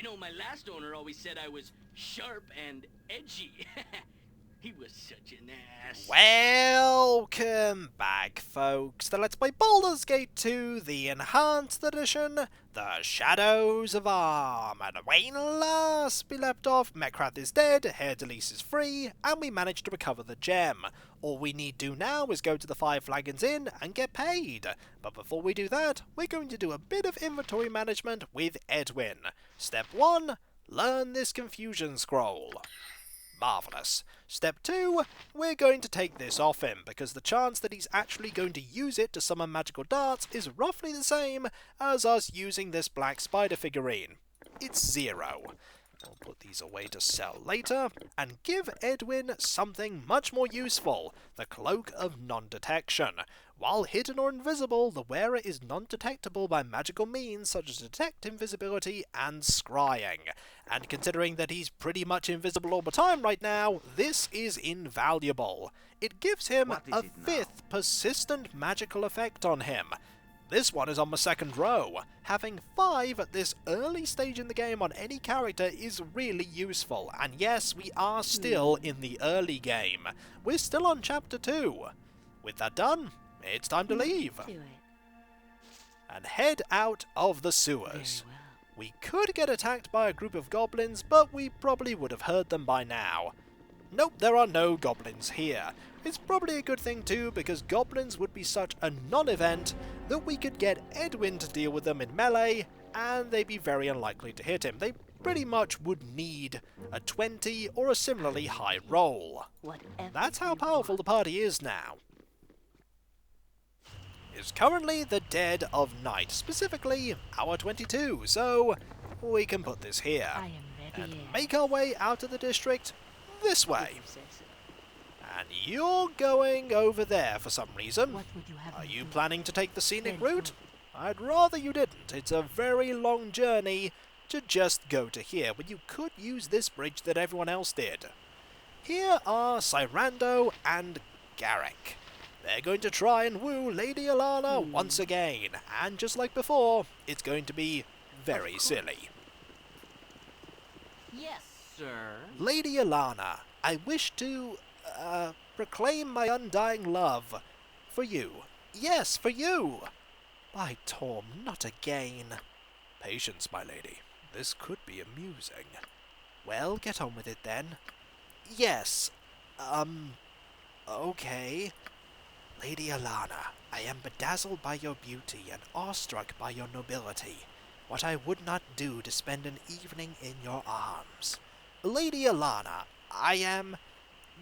You know, my last owner always said I was sharp and edgy. He was such an ass. Welcome back, folks, to Let's Play Baldur's Gate 2, the Enhanced Edition, The Shadows of Arm. And when last we left off, Mekrath is dead, Hair-Delise is free, and we managed to recover the gem. All we need to do now is go to the Five Flagons Inn and get paid. But before we do that, we're going to do a bit of inventory management with Edwin. Step 1, learn this confusion scroll. Marvellous. Step 2, we're going to take this off him, because the chance that he's actually going to use it to summon magical darts is roughly the same as us using this black spider figurine. It's 0. We'll put these away to sell later, and give Edwin something much more useful, the Cloak of Non-Detection. While hidden or invisible, the wearer is non-detectable by magical means such as detect invisibility and scrying. And considering that he's pretty much invisible all the time right now, this is invaluable. It gives him a 5th persistent magical effect on him. This one is on the second row. Having 5 at this early stage in the game on any character is really useful, and yes, we are still in the early game. We're still on chapter 2. With that done, it's time to leave. And head out of the sewers. We could get attacked by a group of goblins, but we probably would have heard them by now. Nope, there are no goblins here. It's probably a good thing too, because goblins would be such a non-event that we could get Edwin to deal with them in melee, and they'd be very unlikely to hit him. They pretty much would need a 20 or a similarly high roll. That's how powerful the party is now. It's currently the dead of night, specifically hour 22, so we can put this here and make our way out of the district this way. And you're going over there for some reason. Are you planning to take the scenic route? I'd rather you didn't. It's a very long journey to just go to here, when you could use this bridge that everyone else did. Here are Cyrando and Garrick. They're going to try and woo Lady Alana once again, and just like before, it's going to be very silly. Yes, sir. Lady Alana, I wish to, proclaim my undying love for you. Yes, for you! By Torm, not again. Patience, my lady. This could be amusing. Well, get on with it then. Yes, okay. Lady Alana, I am bedazzled by your beauty and awestruck by your nobility. What I would not do to spend an evening in your arms. Lady Alana, I am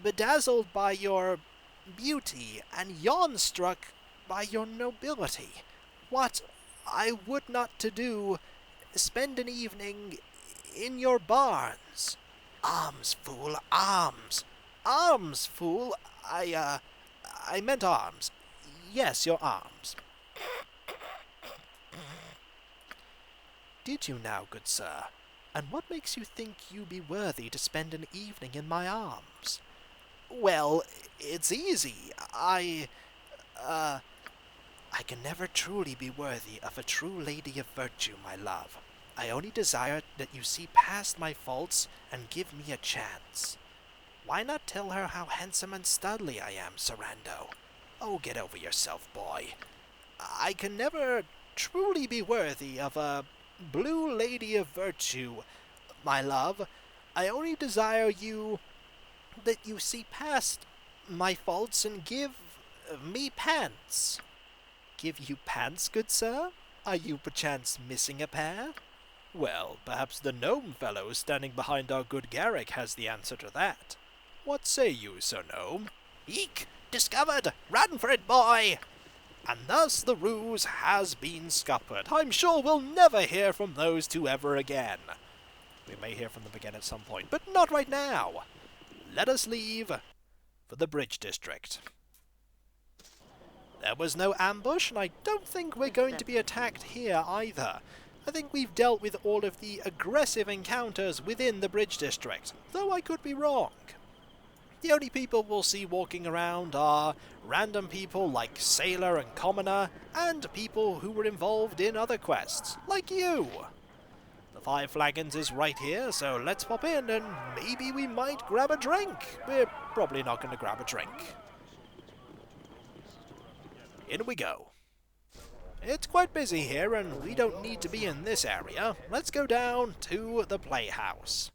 bedazzled by your beauty and yawn-struck by your nobility. What I would not to do spend an evening in your barns. Arms, fool, arms. Arms, fool. I meant arms. Yes, your arms. Did you now, good sir? And what makes you think you be worthy to spend an evening in my arms? Well, it's easy. I can never truly be worthy of a true lady of virtue, my love. I only desire that you see past my faults and give me a chance. Why not tell her how handsome and studly I am, Cyrando? Oh, get over yourself, boy. I can never truly be worthy of a blue lady of virtue, my love. I only desire that you see past my faults and give me pants. Give you pants, good sir? Are you perchance missing a pair? Well, perhaps the gnome fellow standing behind our good Garrick has the answer to that. What say you, Sir Gnome? Eek! Discovered! Run for it, boy! And thus the ruse has been scuppered. I'm sure we'll never hear from those two ever again. We may hear from them again at some point, but not right now. Let us leave for the Bridge District. There was no ambush, and I don't think we're going to be attacked here either. I think we've dealt with all of the aggressive encounters within the Bridge District, though I could be wrong. The only people we'll see walking around are random people like Sailor and Commoner, and people who were involved in other quests, like you. The The Five Flagons is right here, so let's pop in and maybe we might grab a drink. We're probably not going to grab a drink. In we go. It's quite busy here and we don't need to be in this area. Let's go down to the playhouse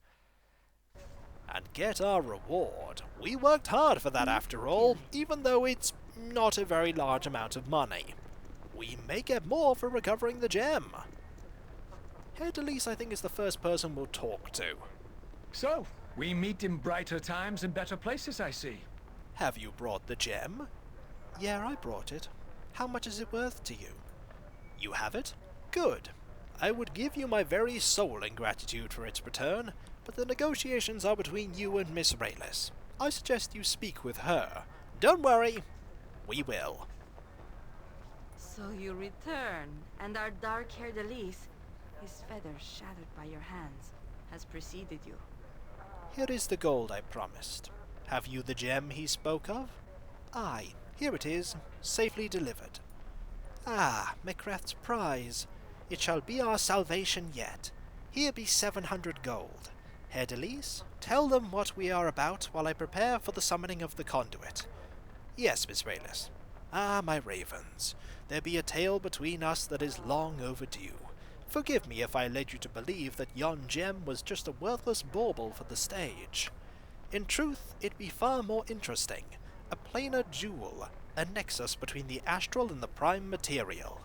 and get our reward. We worked hard for that after all, even though it's not a very large amount of money. We may get more for recovering the gem. Herr Delise, I think, is the first person we'll talk to. So, we meet in brighter times and better places, I see. Have you brought the gem? Yeah, I brought it. How much is it worth to you? You have it? Good. I would give you my very soul in gratitude for its return, but the negotiations are between you and Miss Raylis. I suggest you speak with her. Don't worry, we will. So you return, and our dark-haired Elise, his feathers shattered by your hands, has preceded you. Here is the gold I promised. Have you the gem he spoke of? Aye, here it is, safely delivered. Ah, Macrath's prize. It shall be our salvation yet. Here be 700 gold. Herr Delise, tell them what we are about while I prepare for the summoning of the conduit. Yes, Miss Raylis. Ah, my ravens, there be a tale between us that is long overdue. Forgive me if I led you to believe that yon gem was just a worthless bauble for the stage. In truth, it be far more interesting, a plainer jewel, a nexus between the astral and the prime material.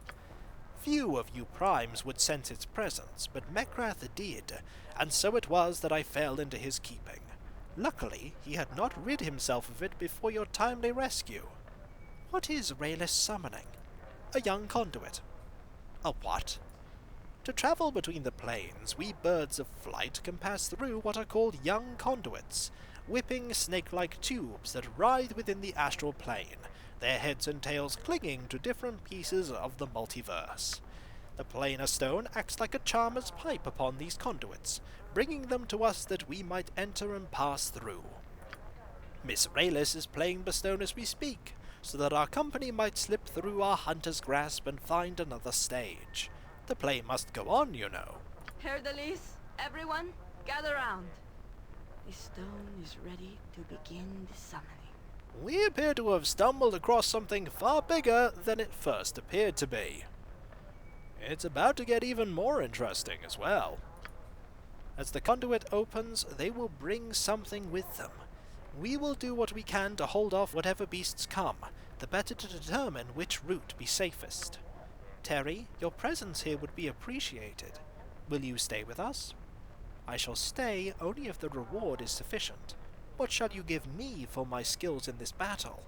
Few of you primes would sense its presence, but Macrath did, and so it was that I fell into his keeping. Luckily, he had not rid himself of it before your timely rescue. What is Raylis summoning? A young conduit. A what? To travel between the planes, we birds of flight can pass through what are called young conduits, whipping snake-like tubes that writhe within the astral plane, their heads and tails clinging to different pieces of the multiverse. The planar stone acts like a charmer's pipe upon these conduits, bringing them to us that we might enter and pass through. Miss Raylis is playing the stone as we speak, so that our company might slip through our hunter's grasp and find another stage. The play must go on, you know. Herr Delise, everyone, gather round. The stone is ready to begin the summoning. We appear to have stumbled across something far bigger than it first appeared to be. It's about to get even more interesting as well. As the conduit opens, they will bring something with them. We will do what we can to hold off whatever beasts come, the better to determine which route be safest. Terry, your presence here would be appreciated. Will you stay with us? I shall stay only if the reward is sufficient. What shall you give me for my skills in this battle?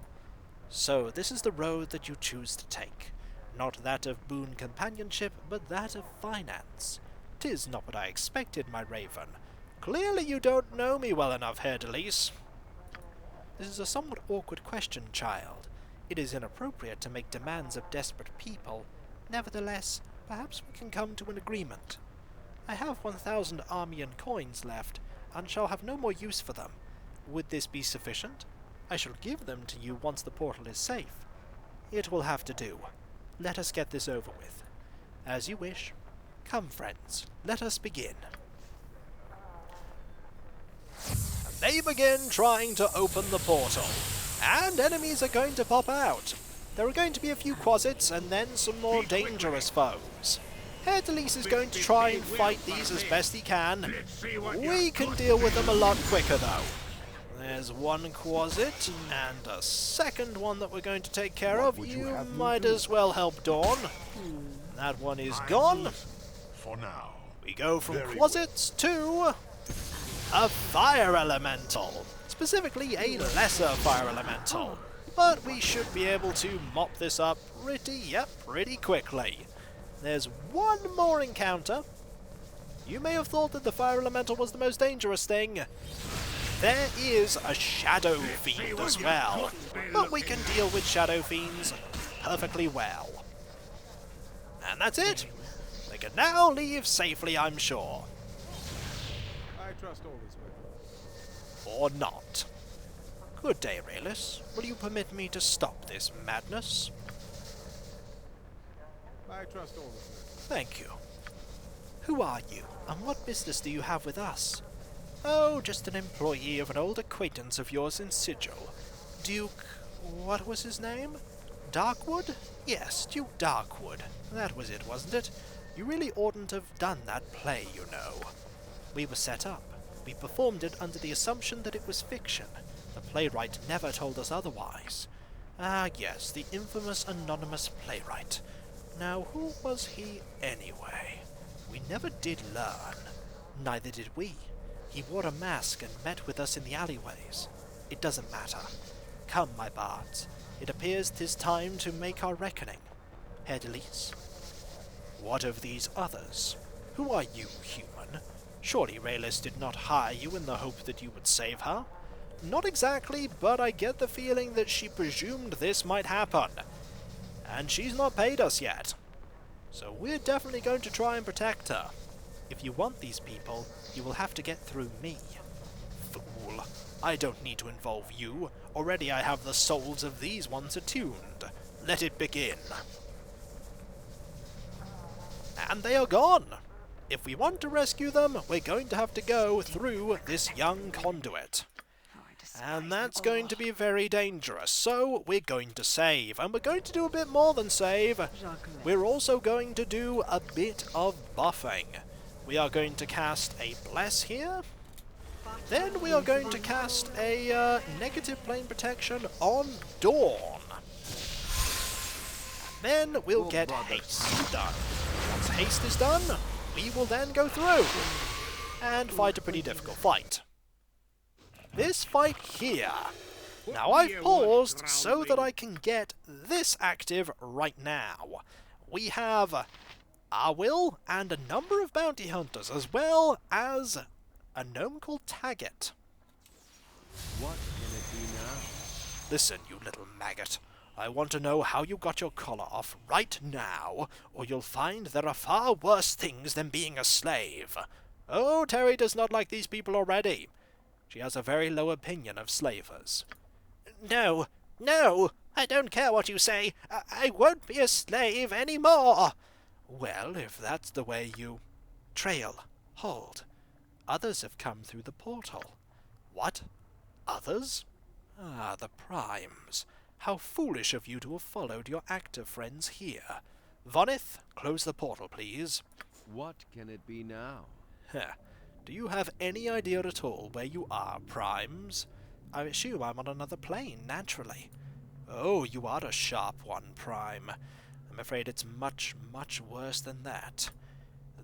So this is the road that you choose to take. Not that of boon companionship, but that of finance. 'Tis not what I expected, my raven. Clearly you don't know me well enough, Herr Delise. This is a somewhat awkward question, child. It is inappropriate to make demands of desperate people. Nevertheless, perhaps we can come to an agreement. I have 1,000 Armian coins left, and shall have no more use for them. Would this be sufficient? I shall give them to you once the portal is safe. It will have to do. Let us get this over with. As you wish. Come, friends, let us begin. And they begin trying to open the portal, and enemies are going to pop out. There are going to be a few quasits, and then some more dangerous foes. Herr Delise is going to try and fight these as best he can. We can deal with them a lot quicker, though. There's one quasit, and a second one that we're going to take care of. You might as well help Dawn. That one is gone. For now. We go from quasits to a fire elemental. Specifically, a lesser fire elemental. But we should be able to mop this up pretty quickly. There's one more encounter. You may have thought that the fire elemental was the most dangerous thing. There is a shadow fiend as well, but we can deal with shadow fiends perfectly well. And that's it. They can now leave safely, I'm sure. I trust all this way. Or not. Good day, Raylis. Will you permit me to stop this madness? I trust all this way. Thank you. Who are you, and what business do you have with us? Oh, just an employee of an old acquaintance of yours in Sigil. Duke... what was his name? Darkwood? Yes, Duke Darkwood. That was it, wasn't it? You really oughtn't have done that play, you know. We were set up. We performed it under the assumption that it was fiction. The playwright never told us otherwise. Ah, yes, the infamous anonymous playwright. Now, who was he anyway? We never did learn. Neither did we. He wore a mask and met with us in the alleyways. It doesn't matter. Come, my bards. It appears 'tis time to make our reckoning. Herr Delise? What of these others? Who are you, human? Surely Raylis did not hire you in the hope that you would save her? Not exactly, but I get the feeling that she presumed this might happen. And she's not paid us yet. So we're definitely going to try and protect her. If you want these people, you will have to get through me. Fool. I don't need to involve you. Already I have the souls of these ones attuned. Let it begin. And they are gone. If we want to rescue them, we're going to have to go through this young conduit. And that's going to be very dangerous, so we're going to save. And we're going to do a bit more than save. We're also going to do a bit of buffing. We are going to cast a Bless here. Then we are going to cast a negative plane protection on Dawn. And then we'll get Haste done. Once Haste is done, we will then go through and fight a pretty difficult fight. This fight here. Now I've paused so that I can get this active right now. We have Arwyll and a number of bounty hunters, as well as a gnome called Taggart. What can it be now? Listen, you little maggot. I want to know how you got your collar off right now, or you'll find there are far worse things than being a slave. Oh, Terry does not like these people already. She has a very low opinion of slavers. No, no, I don't care what you say. I won't be a slave any more. Well, if that's the way you... Trail, hold. Others have come through the portal. What? Others? Ah, the Primes. How foolish of you to have followed your active friends here. Vonith, close the portal, please. What can it be now? Heh. Do you have any idea at all where you are, Primes? I assume I'm on another plane, naturally. Oh, you are a sharp one, Prime. I'm afraid it's much, much worse than that.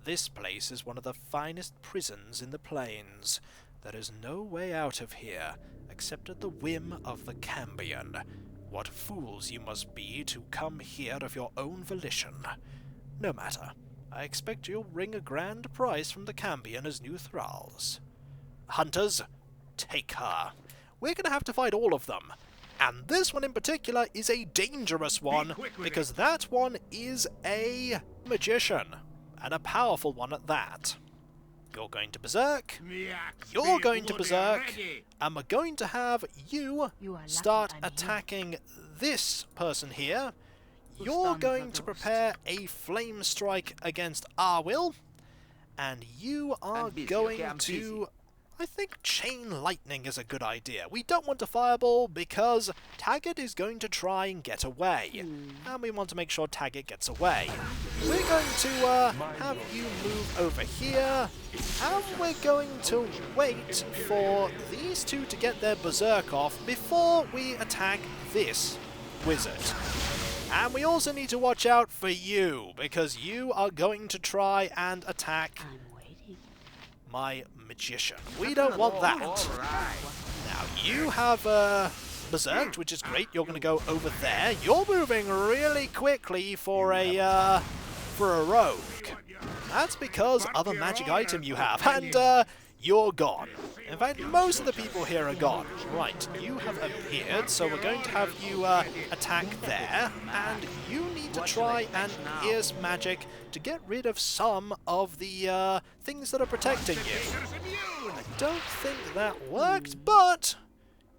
This place is one of the finest prisons in the plains. There is no way out of here, except at the whim of the Cambion. What fools you must be to come here of your own volition. No matter. I expect you'll wring a grand price from the Cambion as new thralls. Hunters, take her. We're going to have to fight all of them. And this one in particular is a dangerous one, because that one is a magician. And a powerful one at that. You're going to berserk. You're going to berserk. And we're going to have you start attacking this person here. You're going to prepare a flame strike against Arwyll. And you are going to... I think chain lightning is a good idea. We don't want a fireball because Taggart is going to try and get away. And we want to make sure Taggart gets away. We're going to have you move over here. And we're going to wait for these two to get their berserk off before we attack this wizard. And we also need to watch out for you, because you are going to try and attack my magician. We don't want that. Now, you have berserked, which is great. You're going to go over there. You're moving really quickly for a rogue. That's because of a magic item you have, and you're gone. In fact, most of the people here are gone. Right, you have appeared, so we're going to have you attack there, and you need to try and pierce magic to get rid of some of the things that are protecting you. I don't think that worked, but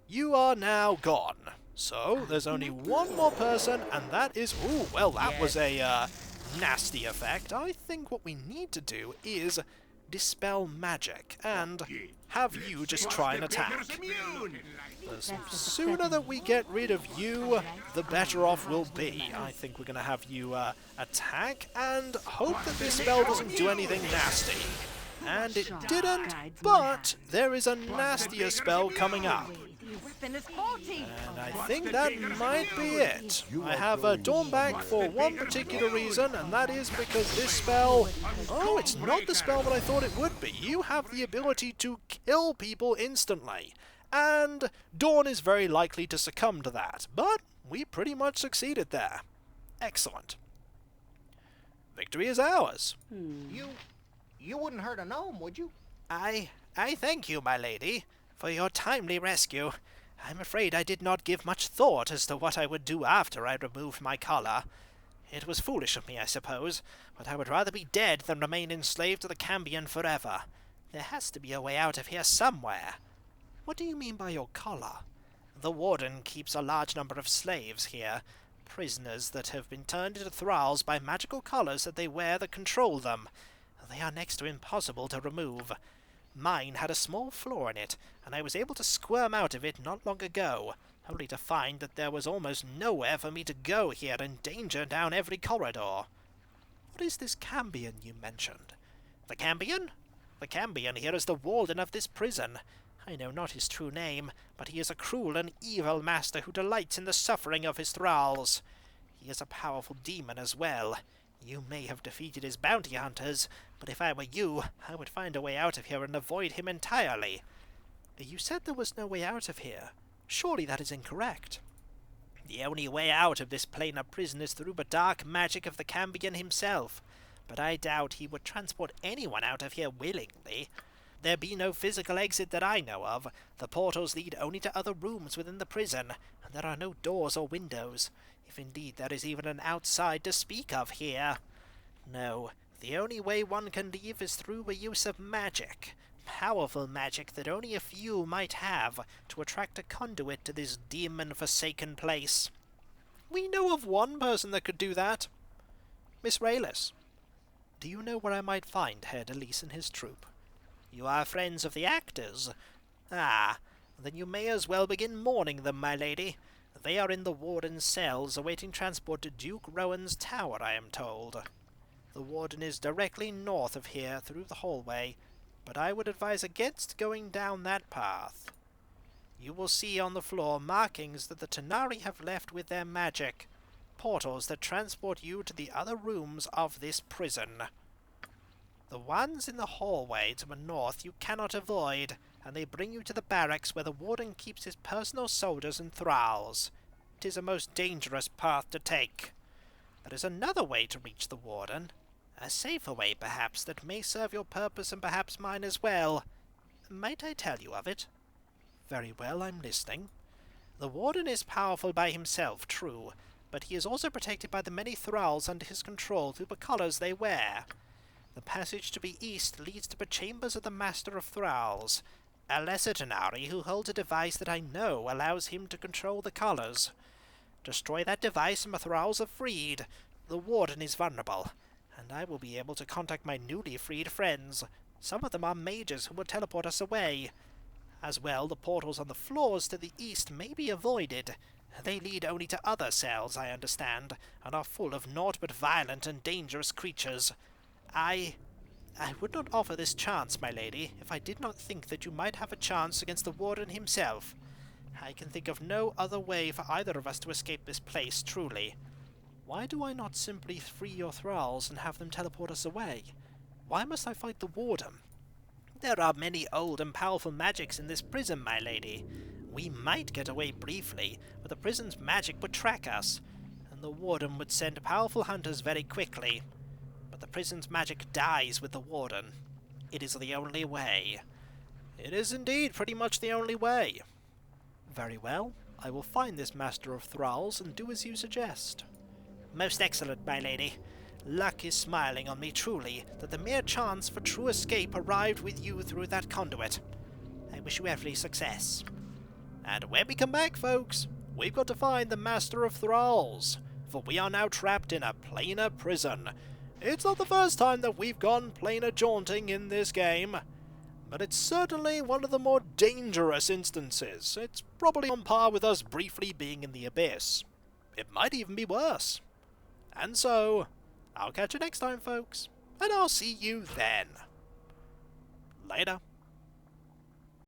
you are now gone. So, there's only one more person, and that is... Ooh, well, that was a nasty effect, I think what we need to do is dispel magic and have you just try and attack. The sooner that we get rid of you, the better off we'll be. I think we're going to have you attack and hope that this spell doesn't do anything nasty. And it didn't, but there is a nastier spell coming up. And I think that might be it. I have Dawnback for one particular reason, and that is because this spell... Oh, it's not the spell that I thought it would be. You have the ability to kill people instantly. And Dawn is very likely to succumb to that. But we pretty much succeeded there. Excellent. Victory is ours. You wouldn't hurt a gnome, would you? I thank you, my lady, for your timely rescue. I'm afraid I did not give much thought as to what I would do after I removed my collar. It was foolish of me, I suppose, but I would rather be dead than remain enslaved to the Cambion forever. There has to be a way out of here somewhere. What do you mean by your collar? The warden keeps a large number of slaves here, prisoners that have been turned into thralls by magical collars that they wear that control them. They are next to impossible to remove. Mine had a small flaw in it, and I was able to squirm out of it not long ago, only to find that there was almost nowhere for me to go here and danger down every corridor. What is this Cambion you mentioned? The Cambion? The Cambion here is the warden of this prison. I know not his true name, but he is a cruel and evil master who delights in the suffering of his thralls. He is a powerful demon as well. You may have defeated his bounty hunters, but if I were you, I would find a way out of here and avoid him entirely. You said there was no way out of here. Surely that is incorrect. The only way out of this planar prison is through the dark magic of the Cambion himself, but I doubt he would transport anyone out of here willingly. There be no physical exit that I know of. The portals lead only to other rooms within the prison, and there are no doors or windows, if indeed there is even an outside to speak of here. No, the only way one can leave is through the use of magic. Powerful magic that only a few might have to attract a conduit to this demon-forsaken place. We know of one person that could do that. Miss Raylis. Do you know where I might find Herr Delis and his troupe? You are friends of the actors. Ah, then you may as well begin mourning them, my lady. They are in the warden's cells, awaiting transport to Duke Rowan's tower, I am told. The warden is directly north of here, through the hallway, but I would advise against going down that path. You will see on the floor markings that the Tenari have left with their magic, portals that transport you to the other rooms of this prison. The ones in the hallway to the north you cannot avoid, and they bring you to the barracks where the warden keeps his personal soldiers and thralls. It is a most dangerous path to take. There is another way to reach the warden, a safer way perhaps that may serve your purpose and perhaps mine as well. Might I tell you of it? Very well, I'm listening. The warden is powerful by himself, true, but he is also protected by the many thralls under his control through the collars they wear. The passage to the east leads to the chambers of the Master of Thralls, a lesser Tenari who holds a device that I know allows him to control the collars. Destroy that device and the thralls are freed. The warden is vulnerable, and I will be able to contact my newly freed friends. Some of them are mages who will teleport us away. As well, the portals on the floors to the east may be avoided. They lead only to other cells, I understand, and are full of naught but violent and dangerous creatures. I would not offer this chance, my lady, if I did not think that you might have a chance against the warden himself. I can think of no other way for either of us to escape this place, truly. Why do I not simply free your thralls and have them teleport us away? Why must I fight the warden? There are many old and powerful magics in this prison, my lady. We might get away briefly, but the prison's magic would track us, and the warden would send powerful hunters very quickly. But the prison's magic dies with the warden. It is the only way. It is indeed pretty much the only way. Very well, I will find this Master of Thralls and do as you suggest. Most excellent, my lady. Luck is smiling on me truly, that the mere chance for true escape arrived with you through that conduit. I wish you every success. And when we come back, folks, we've got to find the Master of Thralls. for we are now trapped in a planar prison. It's not the first time that we've gone planar jaunting in this game, but it's certainly one of the more dangerous instances. It's probably on par with us briefly being in the abyss. It might even be worse. And so, I'll catch you next time, folks, and I'll see you then. Later.